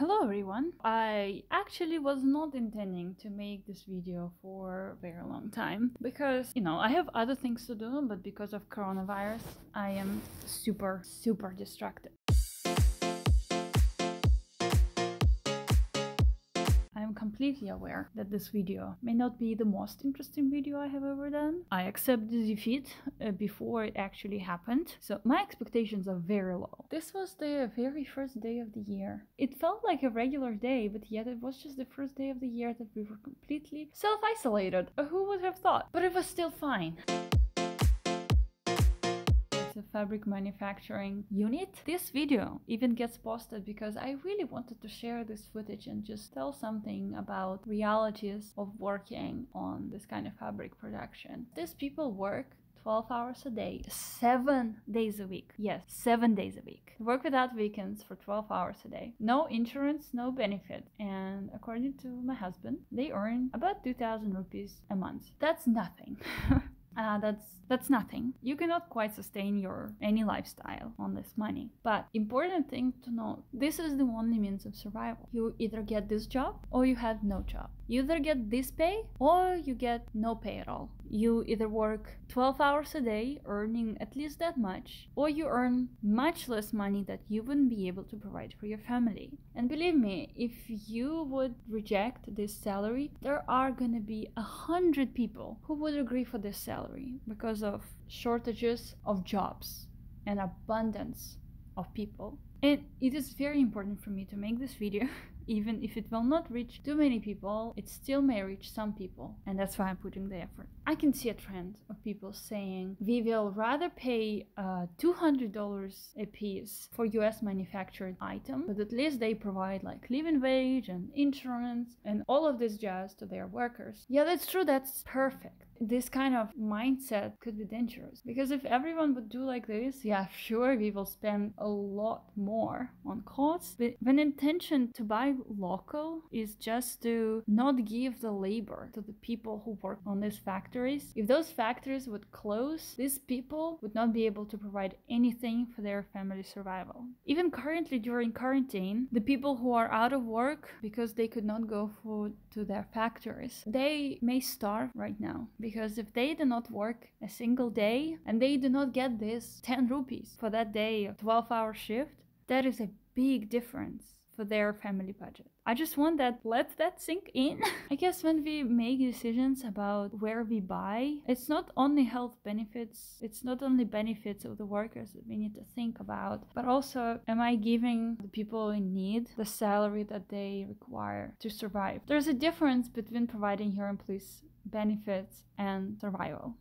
Hello everyone! I actually was not intending to make this video for a very long time because, I have other things to do, but because of coronavirus, I am super distracted. I'm completely aware that this video may not be the most interesting video I have ever done. I accept the defeat before it actually happened, so my expectations are very low. This was the very first day of the year. It felt like a regular day, but yet it was just the first day of the year that we were completely self-isolated. Who would have thought? But it was still fine. A fabric manufacturing unit. This video even gets posted because I really wanted to share this footage and just tell something about realities of working on this kind of fabric production. These people work 12 hours a day, 7 days a week. Yes, 7 days a week. Work without weekends for 12 hours a day. No insurance, no benefit. And according to my husband, they earn about 2,000 rupees a month. That's nothing. That's nothing. You cannot quite sustain any lifestyle on this money. But important thing to note, this is the only means of survival. You either get this job or you have no job. You either get this pay or you get no pay at all. You either work 12 hours a day earning at least that much, or you earn much less money that you wouldn't be able to provide for your family. And believe me, if you would reject this salary, there are gonna be 100 people who would agree for this salary because of shortages of jobs and abundance of people. And it is very important for me to make this video. Even if it will not reach too many people, it still may reach some people, and that's why I'm putting the effort. I can see a trend of people saying we will rather pay $200 a piece for US manufactured item, but at least they provide like living wage and insurance and all of this jazz to their workers. Yeah, that's true, that's perfect. This kind of mindset could be dangerous because if everyone would do like this, yeah, sure, we will spend a lot more on costs. But when intention to buy local is just to not give the labor to the people who work on these factories, if those factories would close, these people would not be able to provide anything for their family survival. Even currently during quarantine, the people who are out of work because they could not go food to their factories, they may starve right now. Because if they do not work a single day and they do not get this 10 rupees for that day of 12-hour shift, that is a big difference for their family budget. I just want let that sink in. I guess when we make decisions about where we buy, it's not only health benefits, it's not only benefits of the workers that we need to think about, but also, am I giving the people in need the salary that they require to survive? There's a difference between providing your employees benefits and survival.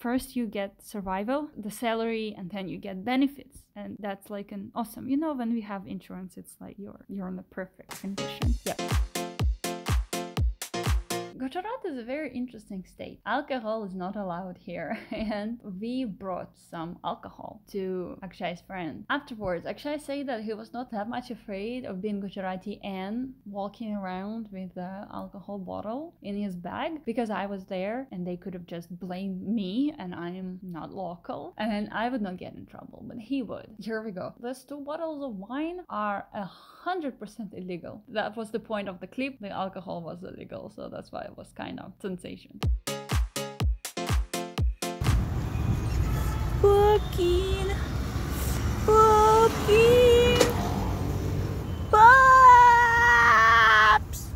First you get survival, the salary, and then you get benefits, and that's like an awesome, when we have insurance, it's like you're in the perfect condition. Yeah. Gujarat is a very interesting state. Alcohol is not allowed here, and we brought some alcohol to Akshay's friend. Afterwards, Akshay said that he was not that much afraid of being Gujarati and walking around with the alcohol bottle in his bag because I was there and they could have just blamed me and I am not local and I would not get in trouble, but he would. Here we go. Those 2 bottles of wine are 100% illegal. That was the point of the clip. The alcohol was illegal, so that's why it was kind of sensation. Walking. Pops.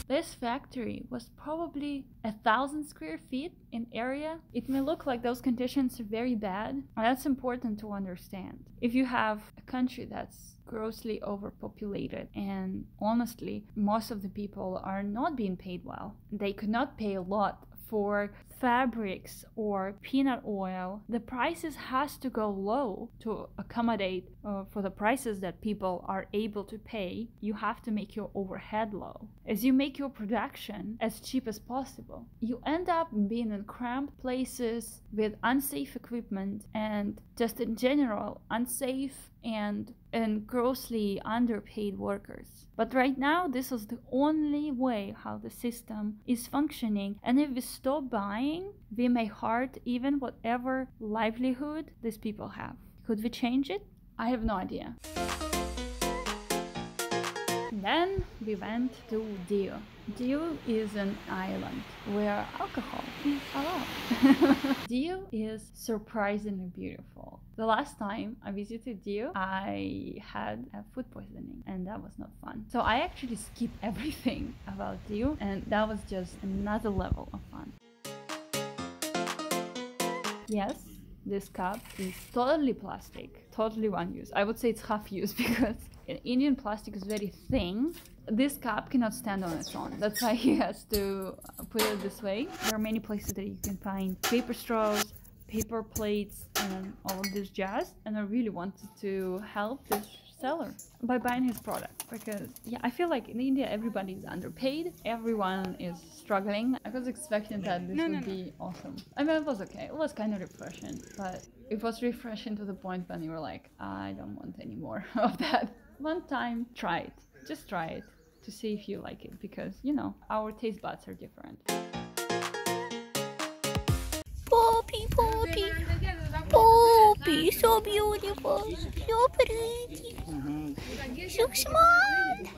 This factory was probably 1,000 square feet in area. It may look like those conditions are very bad, and that's important to understand. If you have a country that's grossly overpopulated and honestly most of the people are not being paid well, they could not pay a lot for fabrics or peanut oil, the prices has to go low to accommodate for the prices that people are able to pay. You have to make your overhead low. As you make your production as cheap as possible, you end up being in cramped places with unsafe equipment and just in general unsafe and grossly underpaid workers. But right now, this is the only way how the system is functioning. And if we stop buying, we may hurt even whatever livelihood these people have. Could we change it? I have no idea. Then we went to Dio. Dio is an island where alcohol is allowed. Dio is surprisingly beautiful. The last time I visited Dio, I had a food poisoning and that was not fun. So I actually skipped everything about Dio and that was just another level of fun. Yes, this cup is totally plastic, totally one use. I would say it's half use because Indian plastic is very thin. This cup cannot stand on its own. That's why he has to put it this way. There are many places that you can find paper straws, paper plates, and all of this jazz. And I really wanted to help this seller by buying his product because yeah, I feel like in India everybody is underpaid, everyone is struggling. I was expecting that this would be awesome. I mean, it was okay, it was kind of refreshing, but it was refreshing to the point when you were like, I don't want any more of that. One time, try it, just try it to see if you like it because you know, our taste buds are different. Poppy, Poppy, Poppy, so beautiful, so pretty, so smart.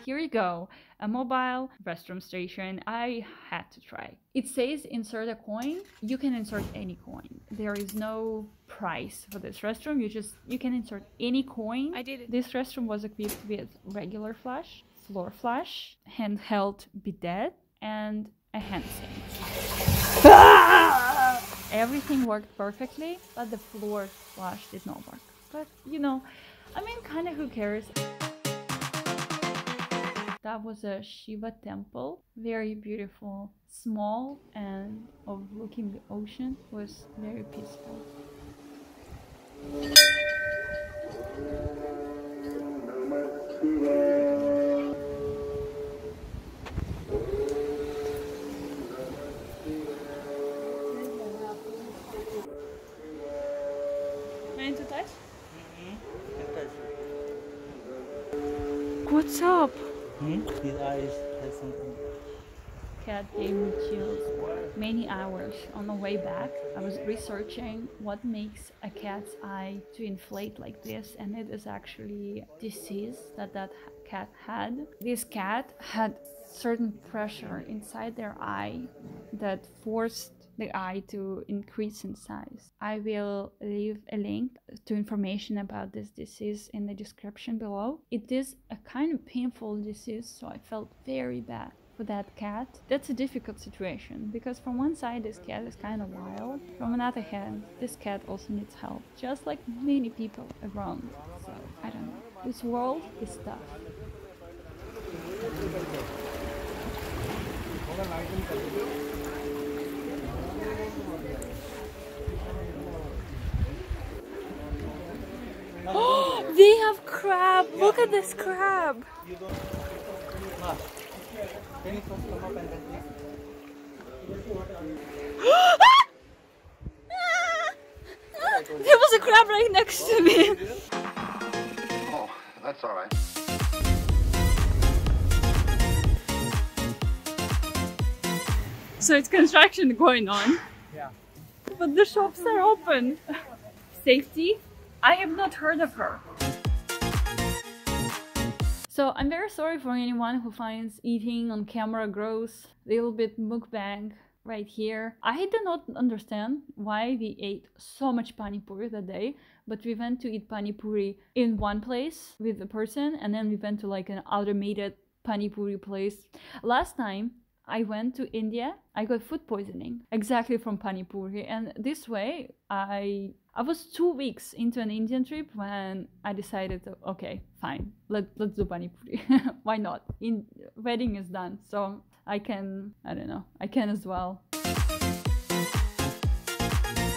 Here you go, a mobile restroom station. I had to try. It says insert a coin. You can insert any coin. There is no price for this restroom. You can insert any coin. I did it. This restroom was equipped with regular flush, floor flush, handheld bidet, and a hand sink. Everything worked perfectly, but the floor flush did not work. But you know, I mean, kind of who cares? That was a Shiva Temple, very beautiful, small, and overlooking the ocean. Was very peaceful. Mind to touch? What's up? His eyes has something. Cat gave me chills. Many hours on the way back, I was researching what makes a cat's eye to inflate like this, and it is actually disease that cat had. This cat had certain pressure inside their eye that forced the eye to increase in size. I will leave a link to information about this disease in the description below. It is a kind of painful disease, so I felt very bad for that cat. That's a difficult situation because from one side this cat is kind of wild, from another hand this cat also needs help, just like many people around. So I don't know, this world is tough. Oh, they have crab. Look at this crab. Can you first come up and then There was a crab right next to me. Oh, that's all right. So it's construction going on. Yeah. But the shops are open. Safety? I have not heard of her. So I'm very sorry for anyone who finds eating on camera gross. A little bit mukbang right here. I do not understand why we ate so much Pani Puri that day, but we went to eat Pani Puri in one place with a person, and then we went to like an automated Pani Puri place. Last time I went to India, I got food poisoning exactly from Pani Puri, and this way I was 2 weeks into an Indian trip when I decided to, okay, fine, let's do Pani Puri. Why not? Wedding is done, so I can, I don't know, I can as well.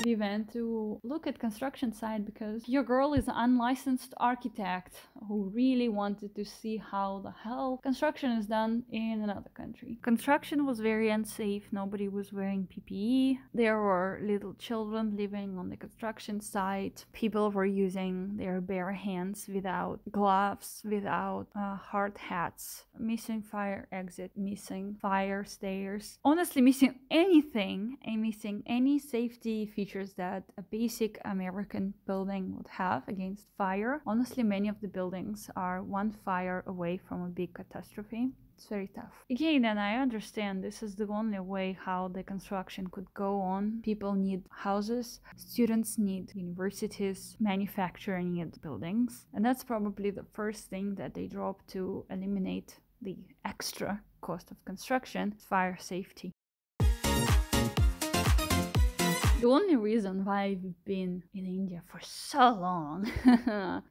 We went to look at construction site because your girl is an unlicensed architect who really wanted to see how the hell construction is done in another country. Construction was very unsafe. Nobody was wearing PPE. There were little children living on the construction site. People were using their bare hands without gloves, without hard hats. Missing fire exit, missing fire stairs. Honestly, missing anything and missing any safety features that a basic American building would have against fire. Honestly, many of the buildings are one fire away from a big catastrophe. It's very tough. Again, and I understand this is the only way how the construction could go on. People need houses, students need universities, manufacturing needs buildings. And that's probably the first thing that they drop to eliminate the extra cost of construction, fire safety. The only reason why we've been in India for so long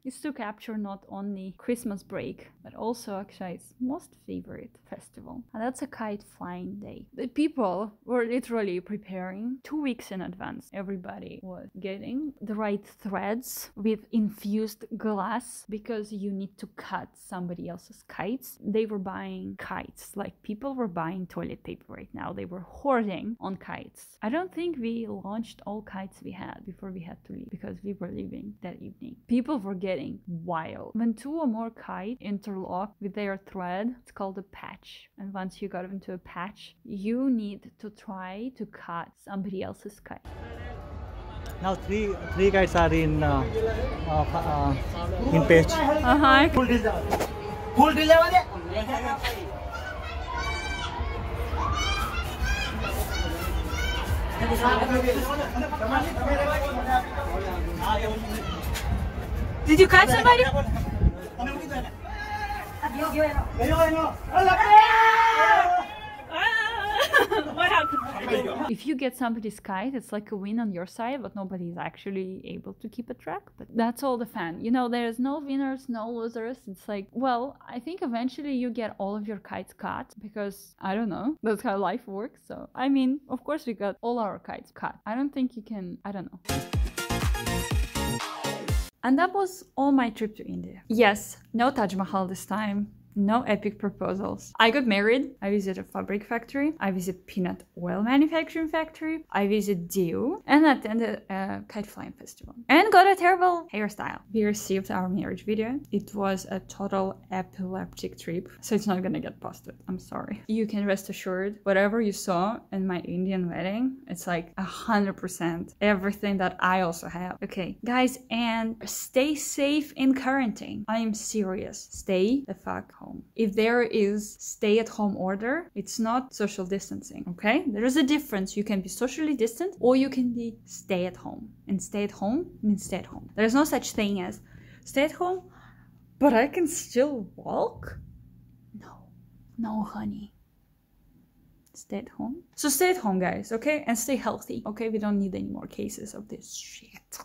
is to capture not only Christmas break, but also Akshay's most favorite festival. And that's a kite flying day. The people were literally preparing 2 weeks in advance. Everybody was getting the right threads with infused glass because you need to cut somebody else's kites. They were buying kites like people were buying toilet paper right now. They were hoarding on kites. I don't think we launched all kites we had before we had to leave because we were leaving that evening. People were getting wild. When 2 or more kites interlock with their thread, it's called a patch. And once you got into a patch, you need to try to cut somebody else's kite. Now three kites are in page. Full delay. Did you catch somebody? What happened? If you get somebody's kite, it's like a win on your side, but nobody is actually able to keep a track. But that's all the fun. You know, there's no winners, no losers. It's like, well, I think eventually you get all of your kites cut because, I don't know, that's how life works. So, I mean, of course we got all our kites cut. I don't think you can, I don't know. And that was all my trip to India. Yes, no Taj Mahal this time. No epic proposals. I got married. I visited a fabric factory. I visited peanut oil manufacturing factory. I visited Diu and attended a kite flying festival. And got a terrible hairstyle. We received our marriage video. It was a total epileptic trip, so it's not gonna get posted. I'm sorry. You can rest assured, whatever you saw in my Indian wedding, it's like 100% everything that I also have. Okay, guys, and stay safe in quarantine. I am serious. Stay the fuck home. If there is stay-at-home order, it's not social distancing, okay? There is a difference. You can be socially distant or you can be stay-at-home. And stay-at-home means stay-at-home. There's no such thing as stay-at-home, but I can still walk? No, honey. Stay at home. So stay at home, guys, okay? And stay healthy, okay? We don't need any more cases of this shit.